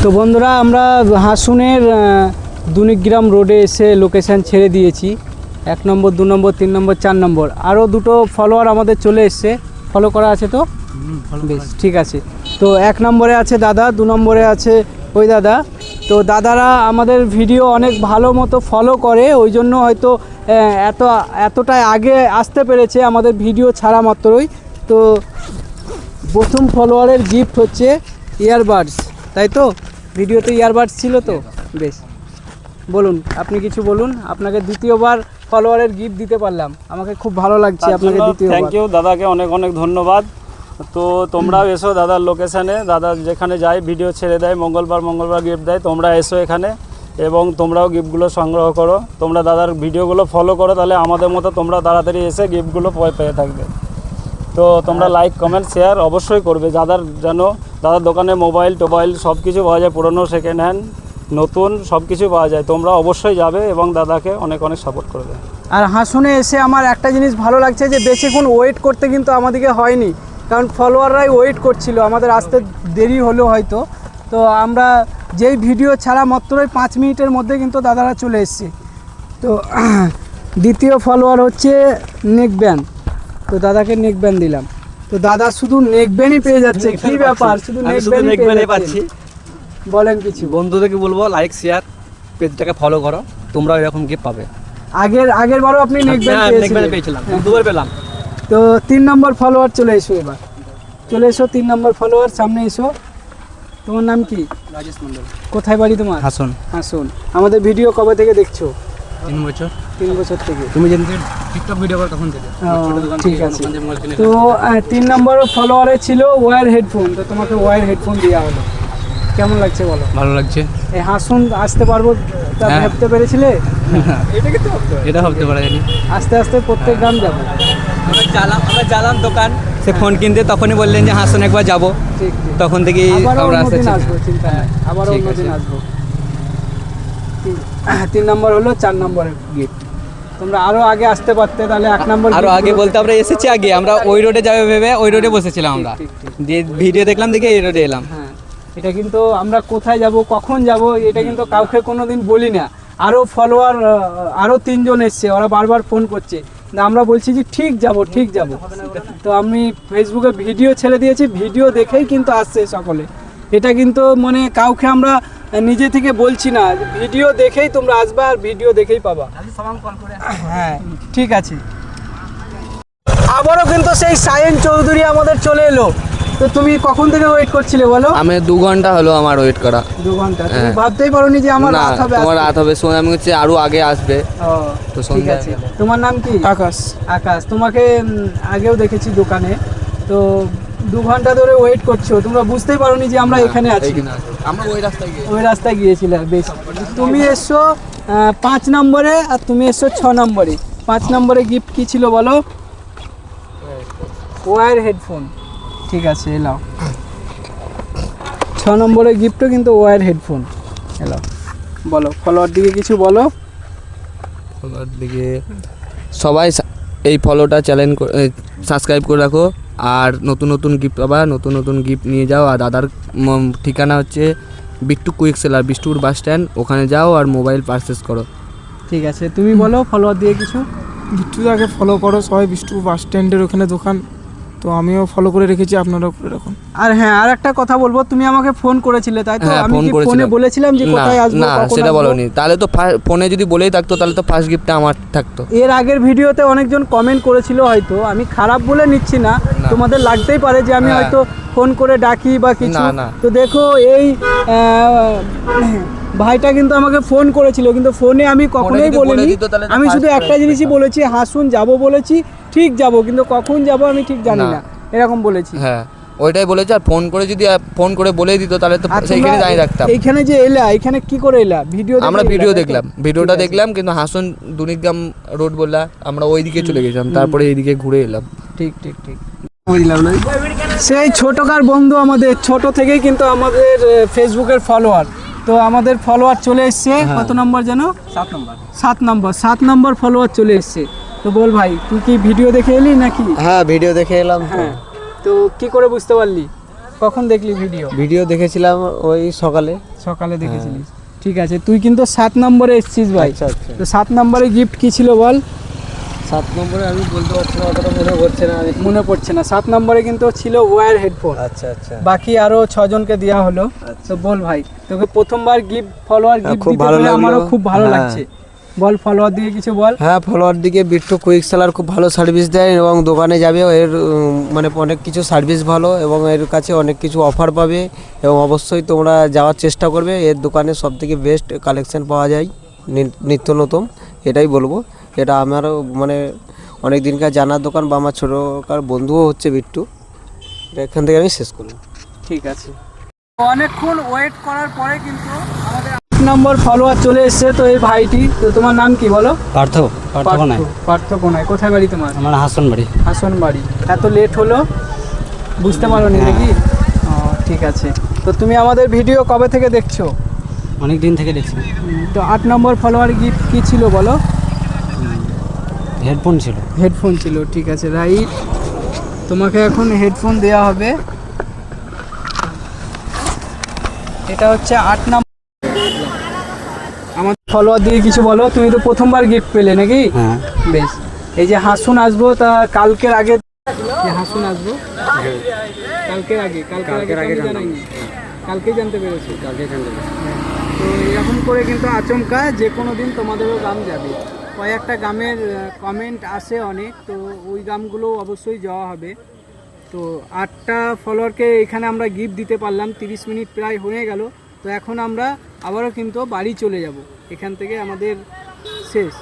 তো বন্ধুরা আমরা হাসুনের দুনিগ্রাম রোডে এসে লোকেশান ছেড়ে দিয়েছি। 1 নম্বর 2 নম্বর 3 নম্বর 4 নম্বর আরও দুটো ফলোয়ার আমাদের চলে এসছে। ফলো করা আছে তো বেশ ঠিক আছে। তো 1 নম্বরে আছে দাদা, 2 নম্বরে আছে ওই দাদা। তো দাদারা আমাদের ভিডিও অনেক ভালো মতো ফলো করে, ওই জন্য হয়তো এতটাই আগে আসতে পেরেছে আমাদের ভিডিও ছাড়া মাত্রই। তো প্রথম ফলোয়ারের গিফট হচ্ছে ইয়ারবাডস, তাই তো? ভিডিওতে ইয়ারবাডস ছিল তো বেশ। বলুন, আপনি কিছু বলুন। আপনাকে দ্বিতীয়বার ফলোয়ারের গিফট দিতে পারলাম, আমাকে খুব ভালো লাগছে আপনাকে দ্বিতীয়বার। থ্যাংক ইউ দাদাকে, অনেক অনেক ধন্যবাদ। তো তোমরাও এসো দাদার লোকেশানে, দাদা যেখানে যায় ভিডিও ছেড়ে দেয়, মঙ্গলবার গিফট দেয়। তোমরা এসো এখানে এবং তোমরাও গিফটগুলো সংগ্রহ করো। তোমরা দাদার ভিডিওগুলো ফলো করো, তাহলে আমাদের মতো তোমরা তাড়াতাড়ি এসে গিফটগুলো পেয়ে থাকবে। তো তোমরা লাইক কমেন্ট শেয়ার অবশ্যই করবে। দাদার দোকানে মোবাইল টোবাইল সব কিছু পাওয়া যায়, পুরনো সেকেন্ড হ্যান্ড নতুন সব কিছু পাওয়া যায়। তোমরা অবশ্যই যাবে এবং দাদাকে অনেক অনেক সাপোর্ট করবে। আর হাসুনে এসে আমার একটা জিনিস ভালো লাগছে যে বেশিক্ষণ ওয়েট করতে কিন্তু আমাদেরকে হয়নি, কারণ ফলোয়াররাই ওয়েট করছিল, আমাদের আসতে দেরি হলো হয়তো। তো আমরা যেই ভিডিও ছাড়া মাত্রই 5 মিনিটের মধ্যে কিন্তু দাদারা চলে এসছে। তো দ্বিতীয় ফলোয়ার হচ্ছে নেকব্যান্ড। তো দাদাকে নেকব্যান্ড দিলাম। তো দাদা শুধু নেকব্যান্ডই পেয়ে যাচ্ছে, কি ব্যাপার? শুধু নেকব্যান্ডই পাচ্ছি। বলেন কিছু। বন্ধুদেরকে বলবো লাইক শেয়ার পেজটাকে ফলো করো, তোমরা এরকম গিফট পাবে। আগের বারও আপনি নেকব্যান্ড পেয়েছিলাম, দুবার পেলাম। তো 3 নম্বর ফলোয়ার চলে এসো, এবার চলে এসো 3 নম্বর ফলোয়ার, সামনে এসো। তোমার নাম কি? রাজেশ মন্ডল। কোথায় বাড়ি তোমার? হাসন। হাসন। আমাদের ভিডিও কবে থেকে দেখছো? 3 বছর। 3 বছর থেকে। তুমি যেদিন টিকটক ভিডিও করো তখন থেকে। ঠিক আছে। তো 3 নম্বর ফলোয়ারে ছিল ওয়্যার হেডফোন। তো তোমাকে ওয়্যার হেডফোন দেওয়া হলো, কেমন লাগছে বলো? ভালো লাগছে। এই হাসুন আসতে পারবো তা ভাবতে পেরেছিলে? এটা ভাবতে পারা যায়নি। আস্তে আস্তে প্রত্যেক গ্রাম যাবো। আমরা জ্বালাম দোকান, সে ফোন কিনতে তখনই বললেন যে হাসন একবার যাবো। ঠিক, তখন থেকেই আমরা আসবো, চিন্তা নেই, আবার অন্যদিন আসবো। 3 নম্বর হলো 4 নম্বরের গিফট। তোমরা আরো আগে আসতে পারতে, তাহলে 1 নম্বর আরো আগে বলতে আমরা এসেছি আগে, আমরা ওই রোডে যাবে ভেবে ওই রোডে বসেছিলাম আমরা, দিয়ে ভিডিও দেখলাম দেখে এই রোডে এলাম। হ্যাঁ, এটা কিন্তু আমরা কোথায় যাব কখন যাব এটা কিন্তু কাউকে কোনোদিন বলি না। আরও ফলোয়ার আরও 3 জন এসছে, ওরা বারবার ফোন করছে, আমরা বলছি যে ঠিক যাব। তো আমি ফেসবুকে ভিডিও ছেড়ে দিয়েছি, ভিডিও দেখেই কিন্তু আসছে সকলে। এটা কিন্তু মানে কাউকে আমরা নিজে থেকে বলছি না, ভিডিও দেখেই তোমরা আসবে আর ভিডিও দেখেই পাবা। হ্যাঁ ঠিক আছে। আবারও কিন্তু সেই সায়েন চৌধুরী আমাদের চলে এলো। তো তুমি কখন থেকে ওয়েট করছিলে বলো? আমি 2 ঘন্টা হলো আমার ওয়েট করা। 2 ঘন্টা? তুমি ভাবতেই পারোনি যে আমার রাত হবে? তোমার রাত হবে শুনে আমি হচ্ছে আরো আগে আসবে। তো ঠিক আছে। তোমার নাম কি? আকাশ। আকাশ। তোমাকে আগেও দেখেছি দোকানে। তো 2 ঘন্টা ধরে ওয়েট করছো, তোমরা বুঝতেই পারোনি যে আমরা এখানে আছি? আমরা ওই রাস্তায় গিয়েছিলাম। বেশ, তুমি এসছো 5 নম্বরে আর তুমি এসছো 6 নম্বরে। 5 নম্বরে গিফট কি ছিল বলো? Wire headphone. ঠিক আছে, এলাও। 6 নম্বরের গিফটও কিন্তু ওয়্যার হেডফোন। এলাও, বলো ফলোয়ার দিকে কিছু বলো। ফলোয়ার দিকে সবাই এই ফলোটা সাবস্ক্রাইব করে রাখো, আর নতুন গিফট পাবা, নতুন গিফট নিয়ে যাও। আর দাদার ঠিকানা হচ্ছে বিট্টু কুইক সেলার, বিষ্টুর বাস স্ট্যান্ড, ওখানে যাও আর মোবাইল পারচেস করো। ঠিক আছে, তুমি বলো ফলোয়ার দিয়ে কিছু। বিষ্টুদাকে ফলো করো সবাই, বিষ্টু বাস স্ট্যান্ডের ওখানে দোকান। তো আমিও ফলো করে রেখেছি, আপনারাও করে রাখুন। আর হ্যাঁ, আর একটা কথা বলবো, তুমি আমাকে ফোন করেছিলে তাই তো? আমি কি ফোনে বলেছিলাম যে কোথায় আসবো? না, সেটা বলোনি। তাহলে তো ফোনে যদি বলেই থাকতো তাহলে তো ফার্স্ট গিফটটা আমার থাকতো। এর আগের ভিডিওতে অনেকজন কমেন্ট করেছিল, হয়তো আমি খারাপ বলে নিচ্ছি না, তোমাদের লাগতেই পারে যে আমি হয়তো ফোন করে ডাকি বা কিছু। তো দেখো এই ভাইটা কিন্তু আমাকে ফোন করেছিল, কিন্তু ফোনে আমি কখনোই বলিনি। আমি শুধু একটা জিনিসই বলেছি, হাসুন যাব বলেছি, ঠিক যাব, কিন্তু কখন যাব আমি ঠিক জানি না, এরকম বলেছি। হ্যাঁ, ওইটাই বলেছি। আর ফোন করে বলে দিত তাহলে তো সেইখানে দাঁড়িয়ে রাখতাম। এইখানে যে এলা, এখানে কি করে এলা? আমরা ভিডিওটা দেখলাম, কিন্তু হাসন দুনিগ্রাম রোড বললা, আমরা ওইদিকে চলে গেছিলাম, তারপরে এইদিকে ঘুরে এলাম। ঠিক। সেই ছোটকার বন্ধু, আমাদের ছোট থেকেই কিন্তু আমাদের ফেসবুকের ফলোয়ার। তো আমাদের ফলোয়ার চলে এসছে কত নম্বর যেন? 7 নম্বর ফলোয়ার চলে এসছে। তো বল ভাই, তুই কি ভিডিও দেখে এলি নাকি? হ্যাঁ, ভিডিও দেখে এলাম। হ্যাঁ, তো কি করে বুঝতে পারলি? কখন দেখলি ভিডিও? ভিডিও দেখেছিলাম ওই সকালে। সকালে দেখেছিলিস, ঠিক আছে। তুই কিন্তু 7 নম্বরে এসেছিস ভাই। আচ্ছা আচ্ছা। তো 7 নম্বরে গিফট কি ছিল বল? 7 নম্বরে আমি বলতে পারছি না, অতটা মনে পড়ছে না। মনে পড়ছে না। 7 নম্বরে কিন্তু ছিল ওয়্যার হেডফোন। আচ্ছা আচ্ছা। বাকি আরো 6 জনকে দেওয়া হলো। তো বল ভাই, তোকে প্রথমবার গিফট ফলোয়ার গিফট খুব দিতে ভালো পেরে লাগলো। আমারও খুব ভালো হ্যাঁ। লাগছে। বল ফলোয়ার দিকে কিছু বল। হ্যাঁ, ফলোয়ার দিকে বিট্টু কুইক সেলার খুব ভালো সার্ভিস দেয় এবং দোকানে যাবে এর মানে অনেক কিছু সার্ভিস ভালো এবং এর কাছে অনেক কিছু অফার পাবে এবং অবশ্যই তোমরা যাওয়ার চেষ্টা করবে। এর দোকানে সবথেকে বেস্ট কালেকশন পাওয়া যায়, নিত্য নতুন, এটাই বলবো। এটা আমারও মানে অনেক দিনকার জানার দোকান বা আমার ছোটোকার বন্ধুও হচ্ছে বিট্টু। এটা এখান থেকে আমি শেষ করলাম। ঠিক আছে। অনেকক্ষণ ওয়েট করার পরে কিন্তু আমাদের 8 নম্বর ফলোয়ার চলে এসেছে। তো এই ভাইটি, তো তোমার নাম কি বলো? পার্থ কোনায়। পার্থ কোনায়। কোথায় বাড়ি তোমার? আমার হাসন বাড়ি। হাসন বাড়ি। এত লেট হলো, বুঝতে পারোনি নাকি? ও ঠিক আছে। তো তুমি আমাদের ভিডিও কবে থেকে দেখছো? অনেক দিন থেকে দেখছি। তো 8 নম্বর ফলোয়ার গিফট কি ছিল বলো? হেডফোন ছিল। হেডফোন ছিল, ঠিক আছে রাইট। তোমাকে এখন হেডফোন দেওয়া হবে। এটা হচ্ছে 8 নম্বর। আমার ফলোয়ার দিয়ে কিছু বলো। তুমি তো প্রথমবার গিফট পেলে নাকি? হ্যাঁ। বেশ। এই যে হাসুন আসবো, তা কালকের আগে যে হাসুন আসবো, কালকের আগে জানাইনি, কালকেই জানতে পেরেছি। তো এরকম করে কিন্তু আচমকা যে কোনো দিন তোমাদেরও গাম যাবে। কয়েকটা গামের কমেন্ট আসে অনেক, তো ওই গামগুলো অবশ্যই যাওয়া হবে। তো 8টা ফলোয়ারকে এখানে আমরা গিফট দিতে পারলাম। 30 মিনিট প্রায় হয়ে গেল। তো এখন আমরা আবারও কিন্তু বাড়ি চলে যাব। এখান থেকে আমাদের শেষ।